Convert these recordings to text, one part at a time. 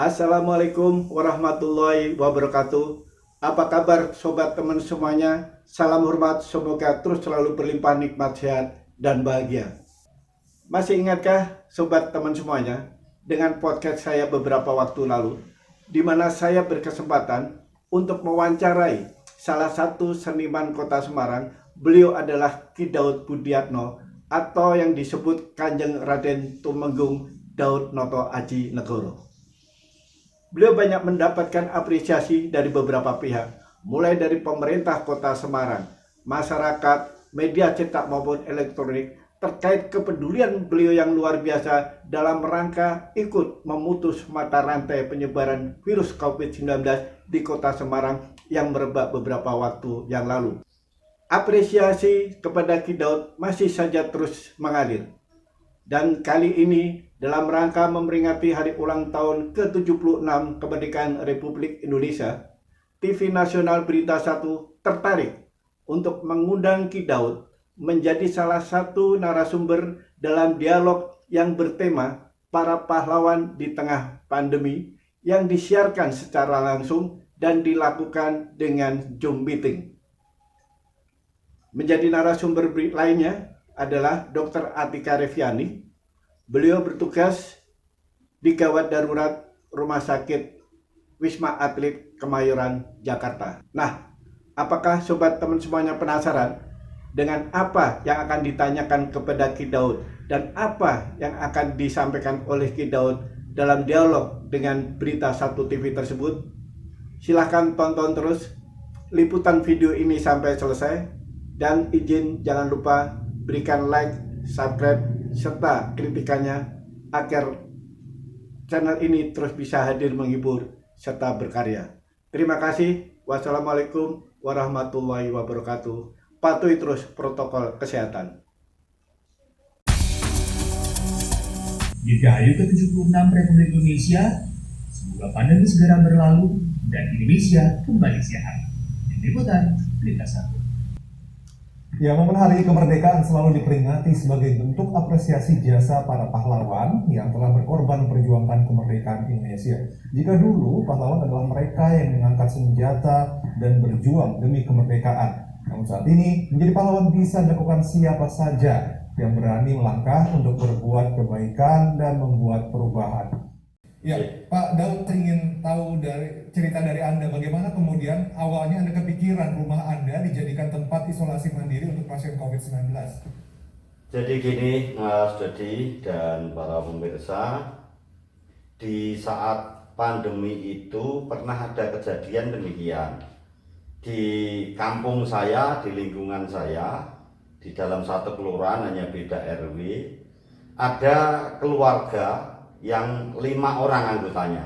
Assalamualaikum warahmatullahi wabarakatuh. Apa kabar sobat teman semuanya? Salam hormat, semoga terus selalu berlimpah nikmat sehat dan bahagia. Masih ingatkah sobat teman semuanya dengan podcast saya beberapa waktu lalu, di mana saya berkesempatan untuk mewawancarai salah satu seniman kota Semarang. Beliau adalah Ki Daud Budiatno atau yang disebut Kanjeng Raden Tumenggung Daud Noto Aji Negoro. Beliau banyak mendapatkan apresiasi dari beberapa pihak, mulai dari pemerintah kota Semarang, masyarakat, media cetak maupun elektronik, terkait kepedulian beliau yang luar biasa dalam rangka ikut memutus mata rantai penyebaran virus COVID-19 di kota Semarang yang merebak beberapa waktu yang lalu. Apresiasi kepada Ki Daud masih saja terus mengalir. Dan kali ini dalam rangka memperingati hari ulang tahun ke-76 kemerdekaan Republik Indonesia, TV Nasional Berita 1 tertarik untuk mengundang Ki Daud menjadi salah satu narasumber dalam dialog yang bertema para pahlawan di tengah pandemi yang disiarkan secara langsung dan dilakukan dengan Zoom meeting. Menjadi narasumber lainnya adalah Dr. Atika Reviani. Beliau bertugas di gawat darurat Rumah Sakit Wisma Atlet Kemayoran, Jakarta. Nah, apakah sobat teman semuanya penasaran dengan apa yang akan ditanyakan kepada Ki Daud dan apa yang akan disampaikan oleh Ki Daud dalam dialog dengan Berita 1 TV tersebut? Silahkan tonton terus liputan video ini sampai selesai. Dan izin jangan lupa berikan like, subscribe, serta kritikannya agar channel ini terus bisa hadir menghibur serta berkarya. Terima kasih. Wassalamualaikum warahmatullahi wabarakatuh. Patuhi terus protokol kesehatan. Dirgahayu ke-76 Republik Indonesia, semoga pandemi segera berlalu dan Indonesia kembali sehat. Tim Liputan Berita 1. Ya, momen hari kemerdekaan selalu diperingati sebagai bentuk apresiasi jasa para pahlawan yang telah berkorban memperjuangkan kemerdekaan Indonesia. Jika dulu pahlawan adalah mereka yang mengangkat senjata dan berjuang demi kemerdekaan, namun saat ini menjadi pahlawan bisa dilakukan siapa saja yang berani melangkah untuk berbuat kebaikan dan membuat perubahan. Ya, Pak Daud ingin tahu cerita dari Anda, bagaimana kemudian awalnya Anda kepikiran rumah Anda dijadikan tempat isolasi mandiri untuk pasien COVID-19? Jadi gini, Mas Dodi dan para pemirsa, di saat pandemi itu pernah ada kejadian demikian. Di kampung saya, di lingkungan saya, di dalam satu kelurahan hanya beda RW, ada keluarga yang 5 orang anggotanya,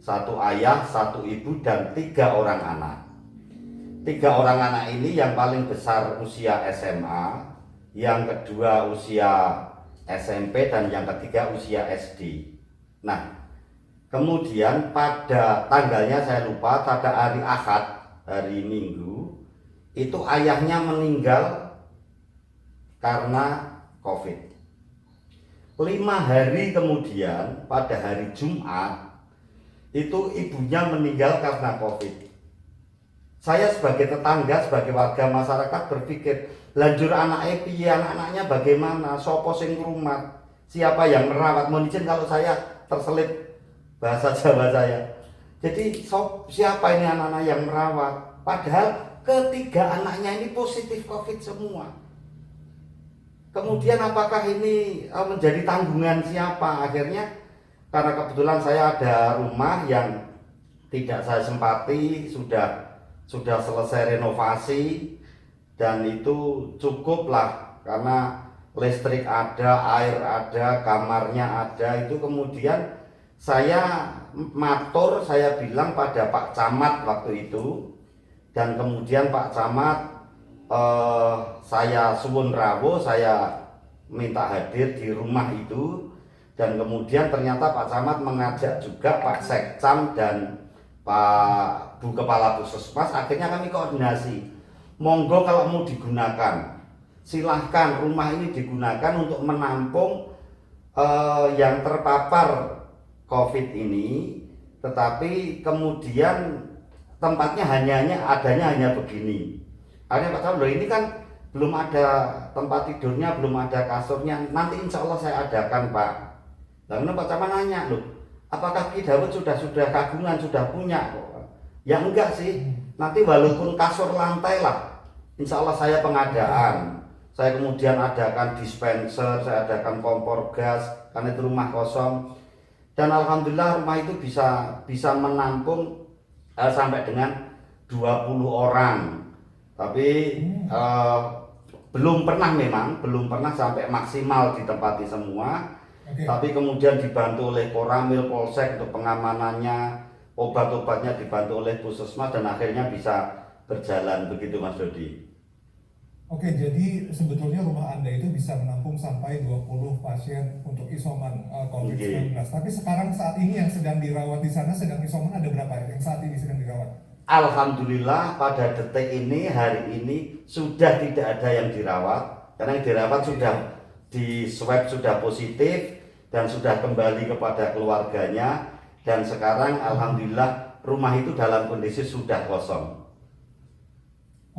1 ayah, 1 ibu, dan 3 orang anak. 3 orang anak ini yang paling besar usia SMA, yang kedua usia SMP, dan yang ketiga usia SD. Nah, kemudian pada tanggalnya saya lupa, pada hari Ahad, hari Minggu, itu ayahnya meninggal karena COVID. 5 hari kemudian, pada hari Jumat, itu ibunya meninggal karena COVID. Saya sebagai tetangga, sebagai warga masyarakat berpikir, lanjur anaknya piye, anak-anaknya bagaimana, sopo sing ngrumat, siapa yang merawat. Mohon izin kalau saya terselip bahasa Jawa saya. Jadi siapa ini anak-anak yang merawat? Padahal ketiga anaknya ini positif COVID semua. Kemudian apakah ini menjadi tanggungan siapa? Akhirnya karena kebetulan saya ada rumah yang tidak saya sempati, sudah selesai renovasi, dan itu cukuplah karena listrik ada, air ada, kamarnya ada. Itu kemudian saya matur, saya bilang pada Pak Camat waktu itu, dan kemudian Pak Camat saya suwun rawuh, saya minta hadir di rumah itu, dan kemudian ternyata Pak Camat mengajak juga Pak Sekcam dan Pak Bu Kepala Puskesmas. Akhirnya kami koordinasi, monggo kalau mau digunakan, silahkan rumah ini digunakan untuk menampung yang terpapar COVID ini tetapi kemudian tempatnya adanya hanya begini. Akhirnya Pak Camat, ini kan belum ada tempat tidurnya, belum ada kasurnya, nanti insya Allah saya adakan Pak. Lalu Pak Camat nanya, loh, apakah Ki Dawud sudah kagungan, sudah punya? Ya enggak sih, nanti walaupun kasur lantai lah, insya Allah saya pengadaan. Saya kemudian adakan dispenser, saya adakan kompor gas, karena itu rumah kosong. Dan alhamdulillah rumah itu bisa menampung sampai dengan 20 orang. Tapi belum pernah sampai maksimal ditempati semua. Oke. Tapi kemudian dibantu oleh Koramil, Polsek untuk pengamanannya, obat-obatnya dibantu oleh Puskesmas, dan akhirnya bisa berjalan begitu Mas Dodi. Oke, jadi sebetulnya rumah Anda itu bisa menampung sampai 20 pasien untuk isoman COVID-19. Tapi sekarang saat ini yang sedang dirawat di sana, sedang isoman ada berapa yang saat ini sedang dirawat? Alhamdulillah pada detik ini, hari ini sudah tidak ada yang dirawat. Karena yang dirawat sudah di swab sudah positif dan sudah kembali kepada keluarganya. Dan sekarang alhamdulillah rumah itu dalam kondisi sudah kosong.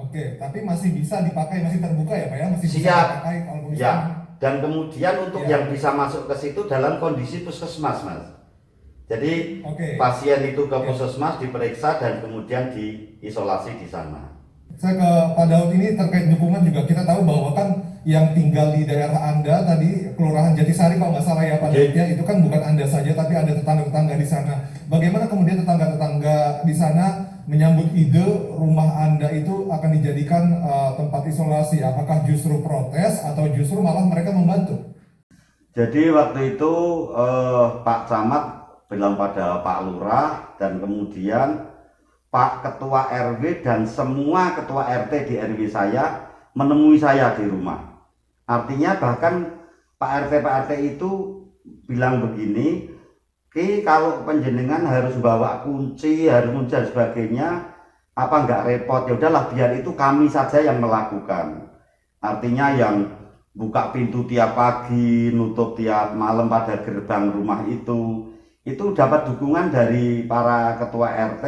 Oke, tapi masih bisa dipakai, masih terbuka ya Pak ya? Masih bisa Siap. dipakai kalau misalnya. Ya, dan kemudian untuk Ya. yang bisa masuk ke situ dalam kondisi puskesmas, Mas. Jadi Oke. pasien itu ke Ya. puskesmas diperiksa dan kemudian diisolasi di sana. Saya ke Pak Daud ini terkait dukungan juga. Kita tahu bahwa kan yang tinggal di daerah Anda tadi, Kelurahan Jatisari kalau nggak salah ya Pak Daud ya, itu kan bukan Anda saja tapi ada tetangga-tetangga di sana. Bagaimana kemudian tetangga-tetangga di sana menyambut ide rumah Anda itu akan dijadikan tempat isolasi? Apakah justru protes atau justru malah mereka membantu? Jadi waktu itu Pak Camat bilang pada Pak Lurah dan kemudian Pak Ketua RW dan semua Ketua RT di RW saya menemui saya di rumah. Artinya bahkan Pak RT itu bilang begini, Ki, kalau penjenengan harus bawa kunci, harus dan sebagainya, apa enggak repot? Ya udahlah, biar itu kami saja yang melakukan. Artinya yang buka pintu tiap pagi, nutup tiap malam pada gerbang rumah itu dapat dukungan dari para ketua RT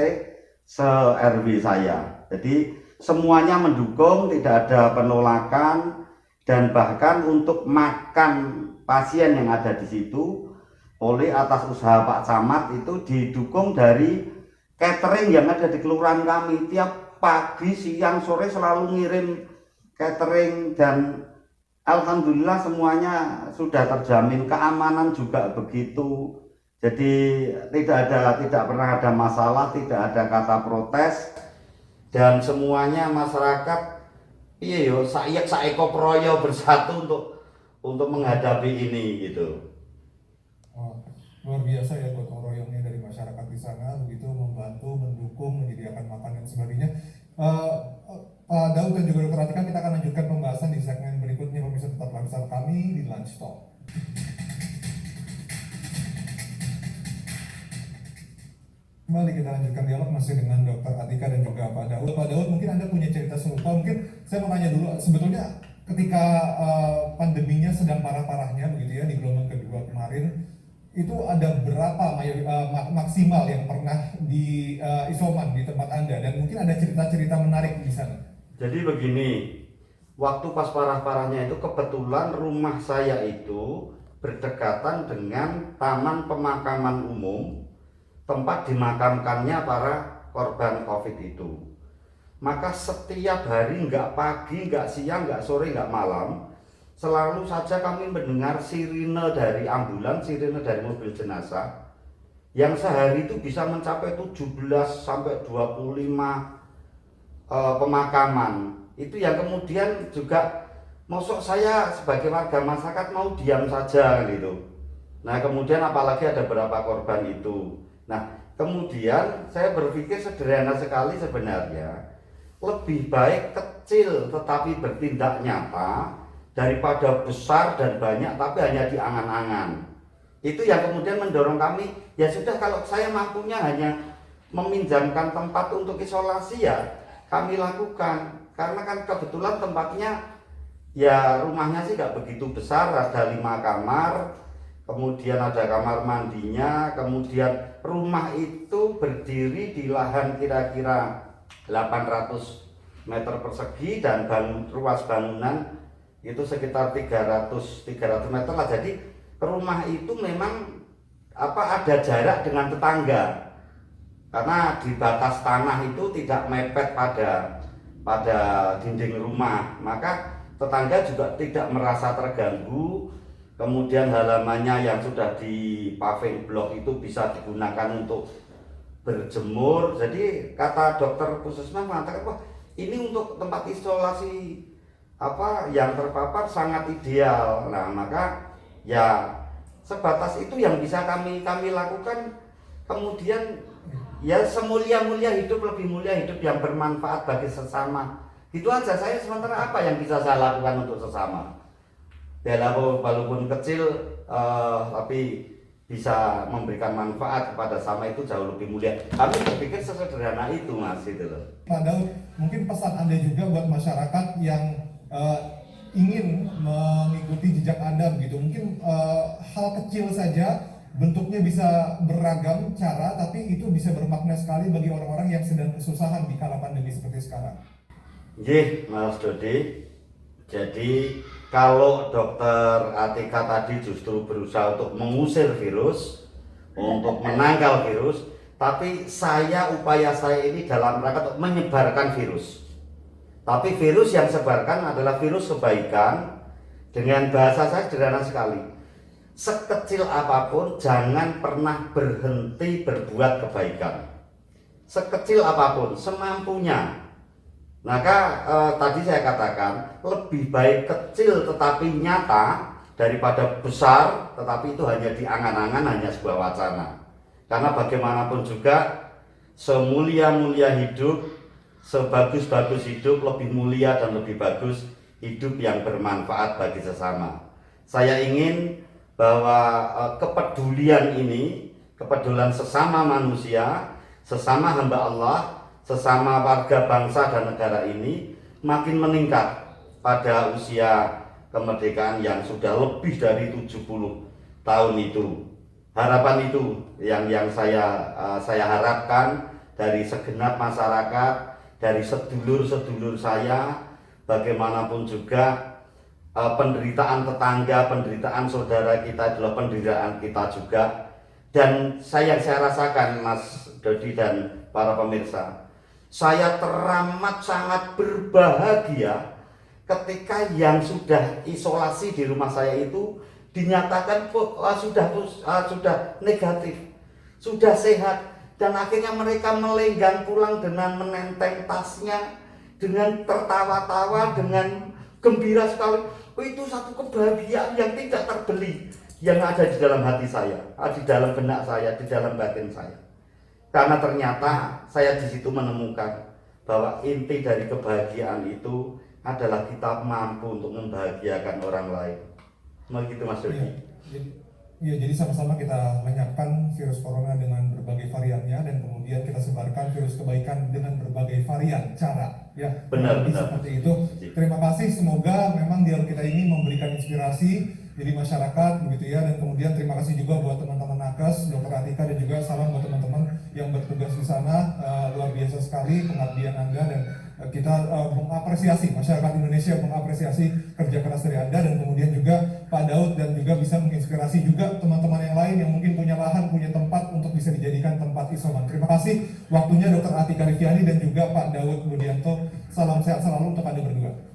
se-RW saya. Jadi semuanya mendukung, tidak ada penolakan, dan bahkan untuk makan pasien yang ada di situ oleh atas usaha Pak Camat itu didukung dari catering yang ada di kelurahan kami. Tiap pagi, siang, sore selalu ngirim catering dan alhamdulillah semuanya sudah terjamin, keamanan juga begitu. Jadi tidak pernah ada masalah, tidak ada kata protes, dan semuanya masyarakat iya yo saeko proyo bersatu untuk menghadapi ini gitu. Oh, luar biasa ya gotong royongnya dari masyarakat di sana, begitu membantu, mendukung, menyediakan makanan dan sebagainya. Pak Daud dan juga Dr. Atika, kita akan lanjutkan pembahasan di segmen berikutnya. Pemirsa tetaplah bersama kami di Lunch Talk. Kembali kita lanjutkan dialog masih dengan Dr. Atika dan juga Pak Daud. Pak Daud, mungkin Anda punya cerita serupa. Mungkin saya mau tanya dulu, sebetulnya ketika pandeminya sedang parah-parahnya begitu ya di gelombang kedua kemarin, itu ada berapa maksimal yang pernah di isoman di tempat Anda, dan mungkin ada cerita-cerita menarik di sana. Jadi begini, waktu pas parah-parahnya itu kebetulan rumah saya itu berdekatan dengan taman pemakaman umum, tempat dimakamkannya para korban COVID itu. Maka setiap hari, nggak pagi, nggak siang, nggak sore, nggak malam, selalu saja kami mendengar sirine dari ambulans, sirine dari mobil jenazah, yang sehari itu bisa mencapai 17 sampai 25 pemakaman. Itu yang kemudian juga mosok saya sebagai warga masyarakat mau diam saja gitu. Nah kemudian apalagi ada beberapa korban itu. Nah kemudian saya berpikir sederhana sekali sebenarnya, lebih baik kecil tetapi bertindak nyata daripada besar dan banyak tapi hanya di angan-angan. Itu yang kemudian mendorong kami, ya sudah kalau saya mampunya hanya meminjamkan tempat untuk isolasi ya kami lakukan. Karena kan kebetulan tempatnya ya rumahnya sih nggak begitu besar, ada 5 kamar, kemudian ada kamar mandinya, kemudian rumah itu berdiri di lahan kira-kira 800 meter persegi dan ruas bangunan itu sekitar 300 meter lah. Jadi rumah itu memang ada jarak dengan tetangga, karena di batas tanah itu tidak mepet pada dinding rumah, maka tetangga juga tidak merasa terganggu. Kemudian halamannya yang sudah di paving block itu bisa digunakan untuk berjemur. Jadi kata dokter Puskesmas mengatakan, wah ini untuk tempat isolasi yang terpapar sangat ideal. Nah maka ya sebatas itu yang bisa kami lakukan. Kemudian ya semulia-mulia hidup, lebih mulia hidup yang bermanfaat bagi sesama. Itu aja. Saya sementara apa yang bisa saya lakukan untuk sesama? Ya walaupun kecil tapi bisa memberikan manfaat kepada sama itu jauh lebih mulia. Kami berpikir sesederhana itu, Mas, itu loh. Pak Daud, mungkin pesan Anda juga buat masyarakat yang ingin mengikuti jejak Anda begitu. Mungkin hal kecil saja, bentuknya bisa beragam cara, tapi itu bisa bermakna sekali bagi orang-orang yang sedang kesusahan di kala pandemi seperti sekarang. Mas Dodi. Jadi kalau dokter Atika tadi justru berusaha untuk mengusir virus, untuk menangkal virus, tapi upaya saya ini dalam rangka untuk menyebarkan virus. Tapi virus yang sebarkan adalah virus kebaikan. Dengan bahasa saya sederhana sekali. Sekecil apapun jangan pernah berhenti berbuat kebaikan. Sekecil apapun, semampunya. Maka tadi saya katakan lebih baik kecil tetapi nyata daripada besar tetapi itu hanya di angan-angan, hanya sebuah wacana. Karena bagaimanapun juga semulia-mulia hidup, sebagus-bagus hidup, lebih mulia dan lebih bagus hidup yang bermanfaat bagi sesama. Saya ingin bahwa kepedulian ini, kepedulian sesama manusia, sesama hamba Allah, sesama warga bangsa dan negara ini makin meningkat pada usia kemerdekaan yang sudah lebih dari 70 tahun itu. Harapan itu yang saya harapkan dari segenap masyarakat, dari sedulur-sedulur saya, bagaimanapun juga penderitaan tetangga, penderitaan saudara kita adalah penderitaan kita juga. Dan saya rasakan, Mas Dodi dan para pemirsa, saya teramat sangat berbahagia ketika yang sudah isolasi di rumah saya itu dinyatakan sudah negatif, sudah sehat, dan akhirnya mereka melenggang pulang dengan menenteng tasnya, dengan tertawa-tawa, dengan gembira sekali. Itu satu kebahagiaan yang tidak terbeli yang ada di dalam hati saya, di dalam benak saya, di dalam batin saya. Karena ternyata saya di situ menemukan bahwa inti dari kebahagiaan itu adalah kita mampu untuk membahagiakan orang lain. Begitu, Mas Dodi. Iya, jadi sama-sama kita lenyapkan virus corona dengan berbagai variannya dan kemudian kita sebarkan virus kebaikan dengan berbagai varian cara. Ya, benar. Seperti itu. Terima kasih. Semoga memang dialog kita ini memberikan inspirasi jadi masyarakat begitu ya, dan kemudian terima kasih juga buat teman-teman nakes, Dokter Atika, dan juga salam buat teman-teman yang bertugas di sana. Luar biasa sekali pengabdian Anda, dan kita mengapresiasi, masyarakat Indonesia mengapresiasi kerja keras dari Anda, dan kemudian juga Pak Daud dan juga bisa menginspirasi juga teman-teman yang lain yang mungkin punya lahan, punya tempat untuk bisa dijadikan tempat isoman. Terima kasih waktunya Dokter Atika Riviani dan juga Pak Daud Budianto. Salam sehat selalu untuk Anda berdua.